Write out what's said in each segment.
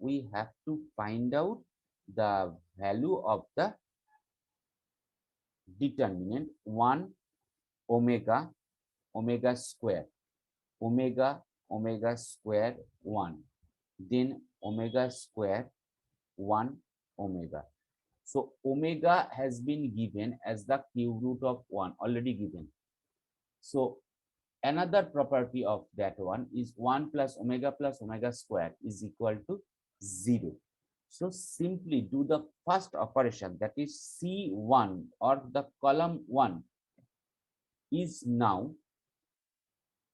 we have to find out the value of the determinant 1 omega omega square omega square 1, then omega square 1 omega. So omega has been given as the cube root of 1, already given. So another property of that one is 1 plus omega square is equal to 0. So simply do the first operation, that is C1 or the column 1 is now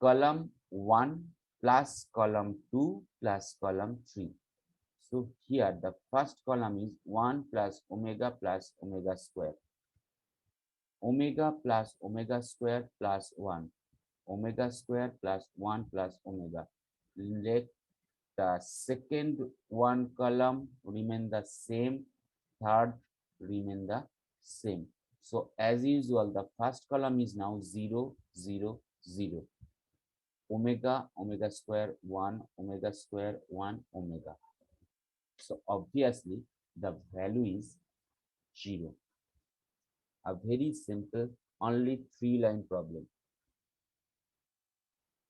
column 1 plus column 2 plus column 3. So here the first column is 1 plus omega square, omega plus omega square plus 1, omega square plus 1 plus omega. Let the second one column remain the same, third remain the same. So as usual, the first column is now 0 0 0, omega square 1, omega square 1 omega. So obviously the value is 0. A very simple, only 3-line problem.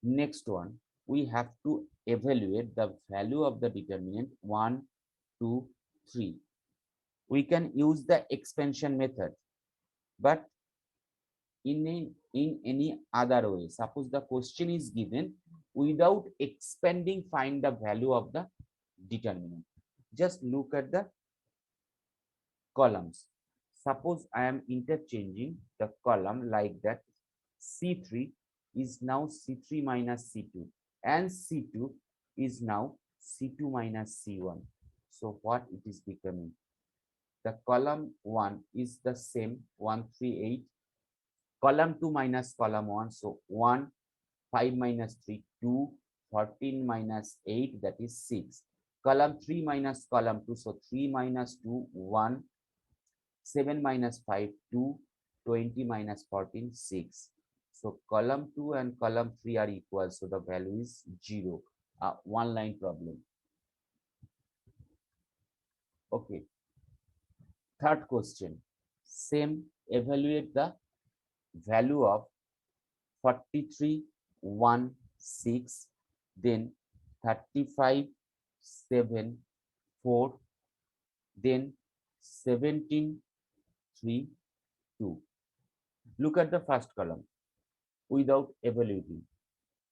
Next one, we have to evaluate the value of the determinant 1, 2, 3. We can use the expansion method, but in any other way. Suppose the question is given without expanding, find the value of the determinant. Just look at the columns. Suppose I am interchanging the column like that. C3 is now C3 minus C2 and C2 is now C2 minus C1. So what it is becoming? The column 1 is the same 1 3 8, column 2 minus column 1, so 1 5 minus 3 2, 14 minus 8, that is 6, column 3 minus column 2, so 3 minus 2 1, 7 minus 5 2, 20 minus 14 6. So column 2 and column 3 are equal, so the value is 0. One line problem. Okay, third question, same, evaluate the value of 43 1 6, then 35 7 4, then 17 3 2. Look at the first column without evaluating.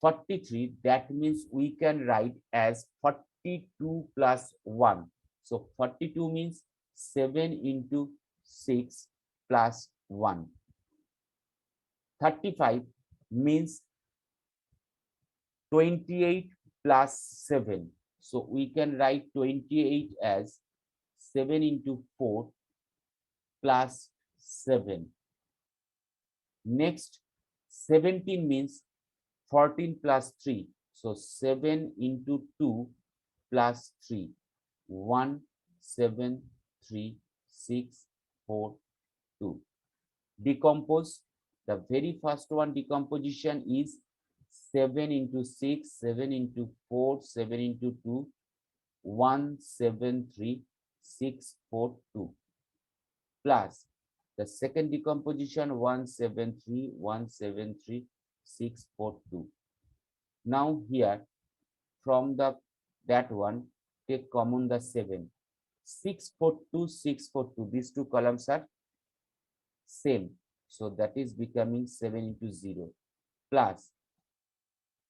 43, that means we can write as 42 plus 1. So 42 means 7 into 6 plus 1. 35 means 28 plus 7. So we can write 28 as 7 into 4 plus 7. Next, 17 means 14 plus 3. So 7 into 2 plus 3. 1, 7, 3, 6, 4, 2. Decompose. The very first one decomposition is 7 into 6, 7 into 4, 7 into 2, 1, 7, 3, 6, 4, 2. Plus the second decomposition 1, 7, 3, 1, 7, 3, 6, 4, 2. Now here from that one, take common the 7. 6, 4, 2, 6, 4, 2. These two columns are same. So that is becoming 7 into 0. Plus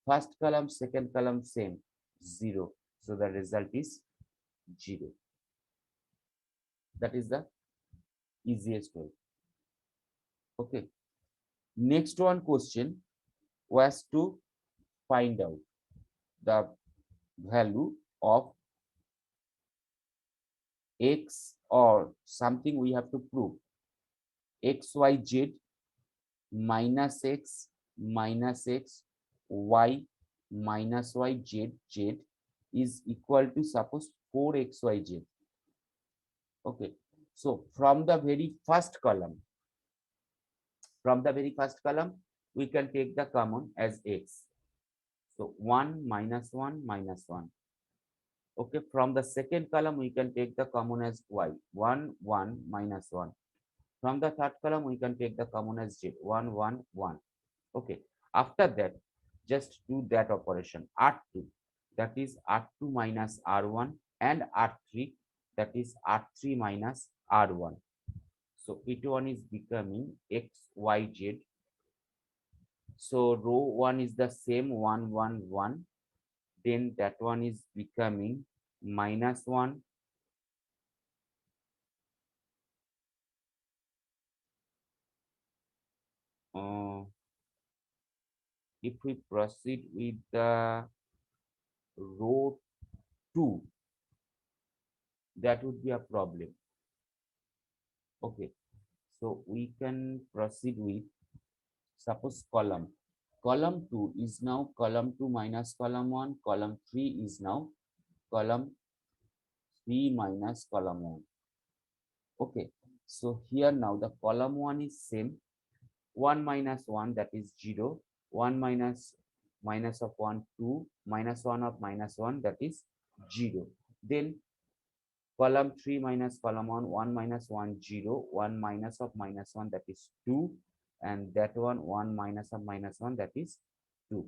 first column, second column same, 0. So the result is 0. That is the easiest way. Okay. Next one question was to find out the value of x, or something we have to prove, xyz minus x minus x y minus y z z is equal to, suppose, 4xyz. Okay, so from the very first column, we can take the common as x. So 1 minus 1 minus 1. Okay, from the second column, we can take the common as y, 1, 1, minus 1. From the third column, we can take the common as z, 1, 1, 1. Okay, after that, just do that operation, R2, that is R2 minus R1, and R3, that is R3 minus R1. So it one is becoming x, y, z. So row 1 is the same, 1, 1, 1. Then that one is becoming minus 1. If we proceed with the row 2, that would be a problem. Okay, so we can proceed with, suppose column 2 is now column 2 minus column 1, column 3 is now column 3 minus column 1. Okay, so here now the column 1 is same, 1 minus 1, that is 0, 1 minus minus of 1, 2, minus 1 of minus 1, that is 0. Then column 3 minus column 1, 1 minus 1, 0, 1 minus of minus 1, that is 2, and that one, 1 minus of minus 1, that is 2.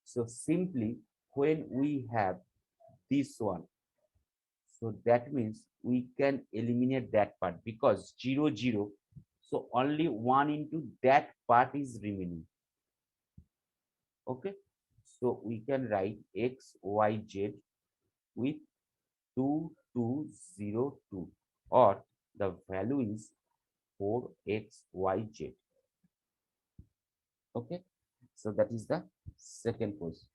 So simply, when we have this one, so that means we can eliminate that part, because 0, 0, so only 1 into that part is remaining. Okay, so we can write x, y, z with 2202, or the value is 4xyz. Okay, so that is the second question.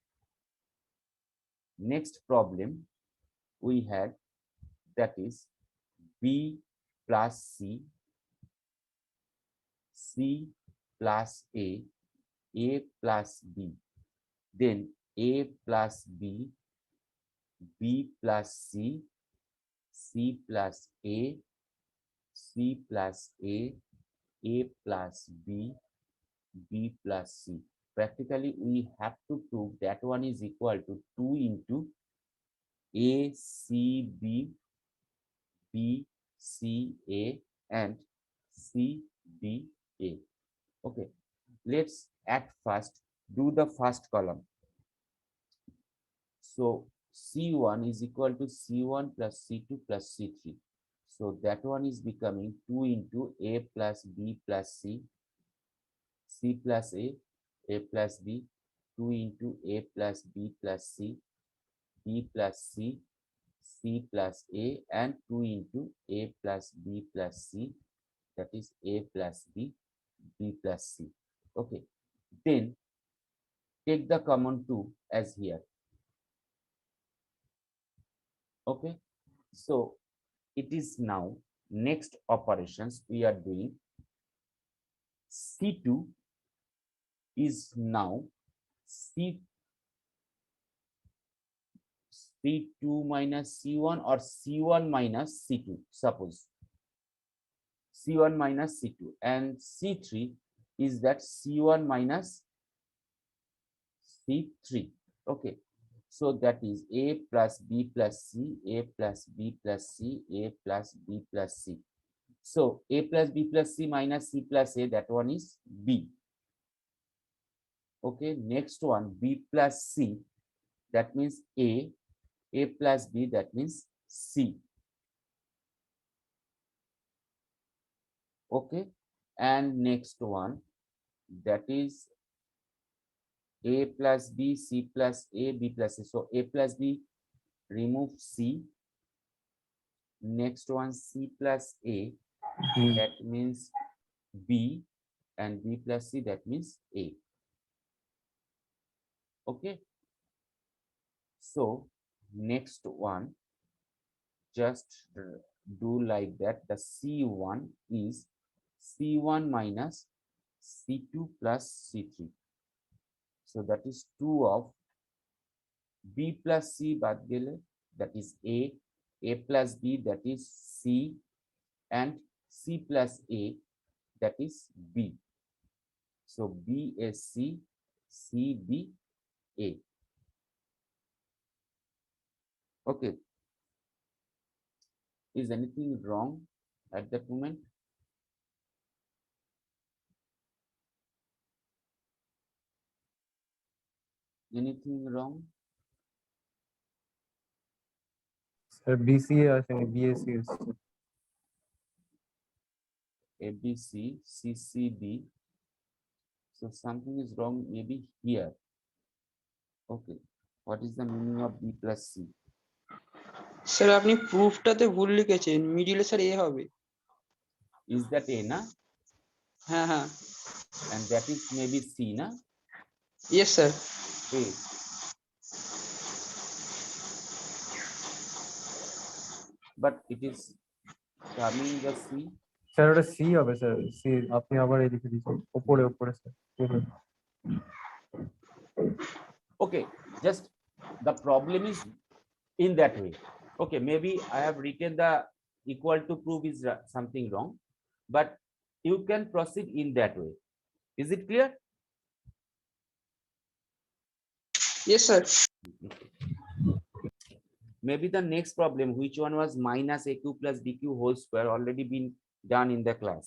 Next problem we had, that is b plus c, c plus a plus b, then a plus b, b plus c, c plus a, c plus a plus b, b plus c. Practically, we have to prove that one is equal to 2 into a, c, b, b, c, a, and c, b, a. Okay, let's at first do the first column. So C1 is equal to C1 plus C2 plus C3. So that one is becoming 2 into A plus B plus C, C plus A plus B, 2 into A plus B plus C, B plus C, C plus A, and 2 into A plus B plus C, that is A plus B, B plus C. Okay, then take the common 2 as here. Okay, so it is now next operations we are doing. C2 is now C2 minus C1, or C1 minus C2, suppose C1 minus C2, and C3 is that C1 minus C3. Okay, so that is A plus B plus C, A plus B plus C, A plus B plus C. So A plus B plus C minus C plus A, that one is B. Okay, next one, B plus C, that means A plus B, that means C. Okay, and next one, that is A plus B, C plus A, B plus C. So A plus B, remove C. Next one, C plus A, that means B, and B plus C, that means A. Okay, so next one, just do like that. The C1 is C1 minus C2 plus C3. So that is 2 of B plus C bad gele, that is A plus B, that is C, and C plus A, that is B. So B is C, C B A. Okay, is anything wrong at that moment? Anything wrong? Sir BCA আসেনি, BSc এসছে। ABC, CCD. So something is wrong maybe here. Okay, what is the meaning of B plus C? Sir আপনি প্রুফটাতে ভুল লিখেছেন, মিডিলে sir এ হবে। Is that A na? হ্যাঁ হ্যাঁ, And that is maybe C na? Yes sir. A. But it is coming the C. Sir ওটা C হবে sir, C. আপনি আবার এদিকে দিচ্ছেন, উপরে উপরে sir. Okay, just the problem is in that way. Okay, maybe I have written the equal to prove is something wrong, but you can proceed in that way. Is it clear? Yes sir. Maybe the next problem, which one was minus AQ plus BQ whole square, already been done in the class.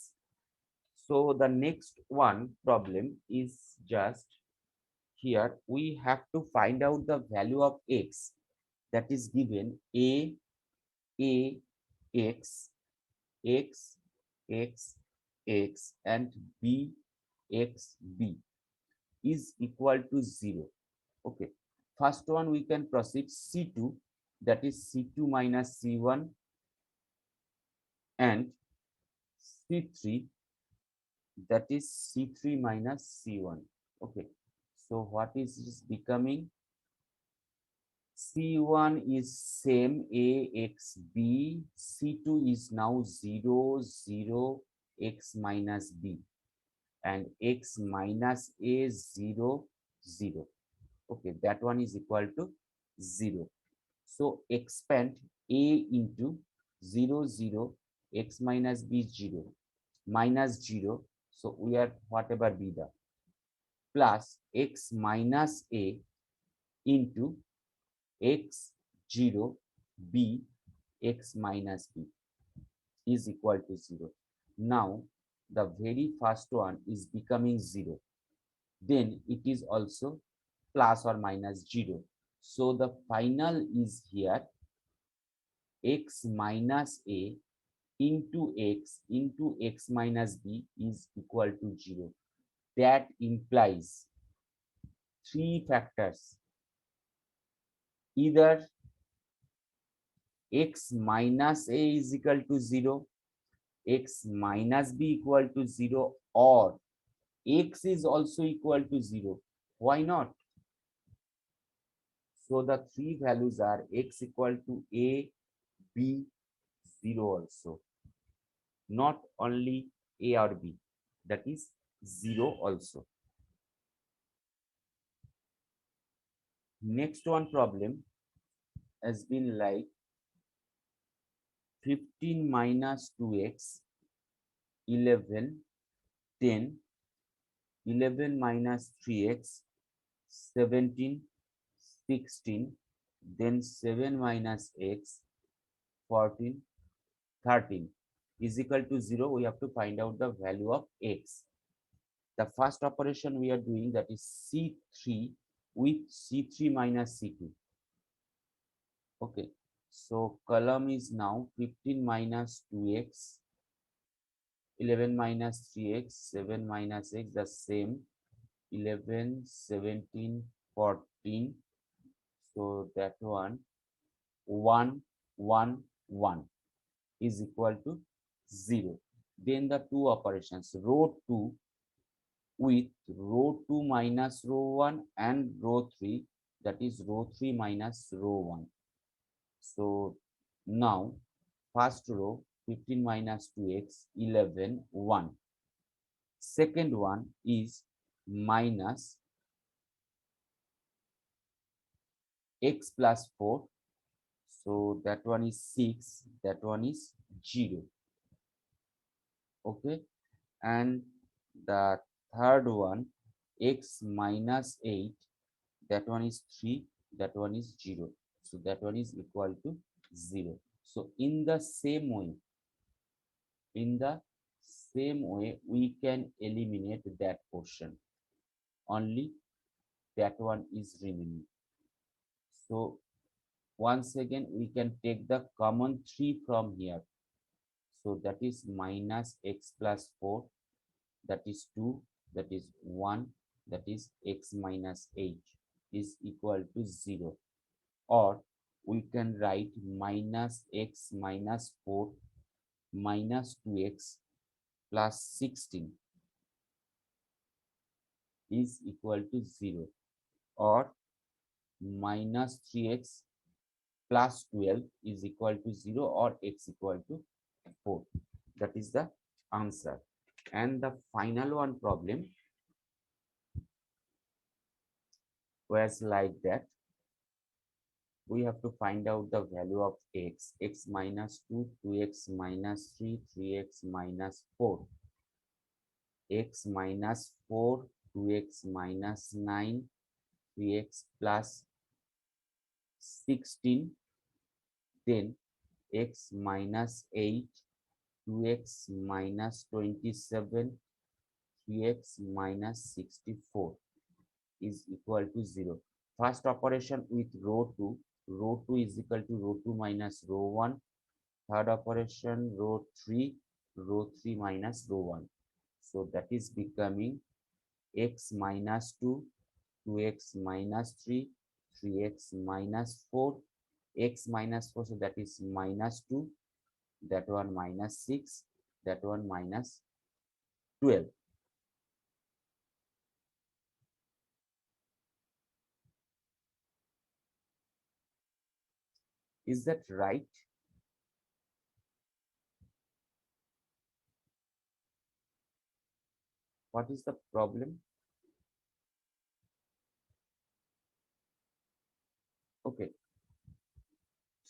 So the next one problem is just here. We have to find out the value of x that is given a x x x x and b x b is equal to 0. Okay, first one we can proceed C2, that is C2 minus C1, and C3, that is C3 minus C1. Okay, so what is this becoming? C1 is same A x b, C2 is now 0 0 x minus b, and x minus a 0 0. Okay, that one is equal to 0. So expand a into 0 0 x minus b 0 minus 0. So we are whatever be the plus x minus a into x 0 b x minus b is equal to 0. Now the very first one is becoming 0. Then it is also plus or minus 0. So the final is here x minus a into x minus b is equal to 0. That implies three factors. Either x minus a is equal to 0, x minus b equal to 0, or x is also equal to 0. Why not? So the three values are x equal to a, b, 0 also. Not only a or b, that is 0 also. Next one problem has been like 15 minus 2x, 11, 10, 11 minus 3x, 17, 16, then 7 minus x, 14, 13 is equal to 0. We have to find out the value of x. The first operation we are doing, that is C3 with C3 minus C2. Okay, so column is now 15 minus 2x, 11 minus 3x, 7 minus x, the same, 11, 17, 14. So that one 1 1 1 is equal to 0. Then the two operations, row 2 with row 2 minus row 1 and row 3, that is row 3 minus row 1. So now first row 15 minus 2x, 11, 1. Second one is minus x plus 4. So that one is 6, that one is 0. Okay, and the third one, x minus 8, that one is 3, that one is 0. So So that one is equal to 0. So in the same way, we can eliminate that portion. Only that one is remaining. So once again, we can take the common 3 from here. So that is minus x plus 4, that is 2, that is 1, that is x minus 8 is equal to 0. Or we can write minus x minus 4 minus 2x plus 16 is equal to 0. Or minus 3x plus 12 is equal to 0, or x equal to 4. That is the answer. And the final one problem was like that. We have to find out the value of x minus 2, 2x minus 3, 3x minus 4, x minus 4, 2x minus 9, 3x plus 16, then x minus 8, 2x minus 27, 3x minus 64 is equal to 0. First operation with row 2. Row 2 is equal to row 2 minus row 1. Third operation, row 3 minus row 1. So that is becoming x minus 2, 2x minus 3, 3x minus 4, x minus 4, so that is minus 2, that one minus 6, that one minus 12. Is that right? What is the problem? Okay.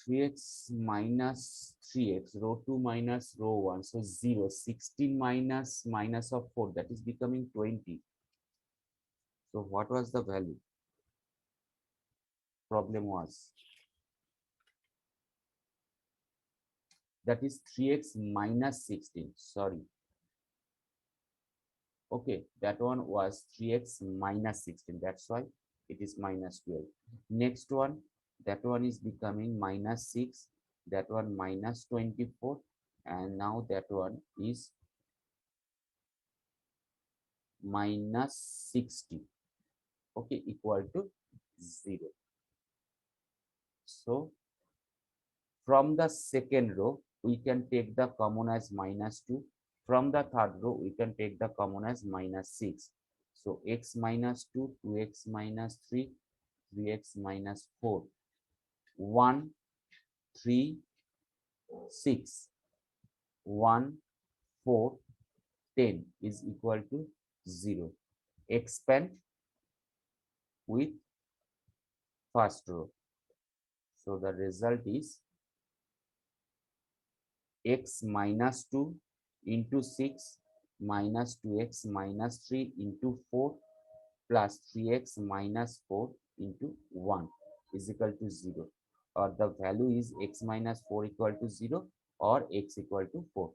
3x minus 3x, row 2 minus row 1, so 0. 16 minus of 4, that is becoming 20. So what was the value? Problem was, that is 3x minus 16, sorry. Okay, that one was 3x minus 16, that's why it is minus 12. Next one, that one is becoming minus 6, that one minus 24, and now that one is minus 60. Okay, equal to 0. So from the second row, we can take the common as minus 2. From the third row, we can take the common as minus 6. So x minus 2, 2x minus 3, 3x minus 4, 1, 3, 6, 1, 4, 10 is equal to 0. Expand with first row. So the result is x minus 2 into 6 minus 2x minus 3 into 4 plus 3x minus 4 into 1 is equal to 0, or the value is x minus 4 equal to 0 or x equal to 4.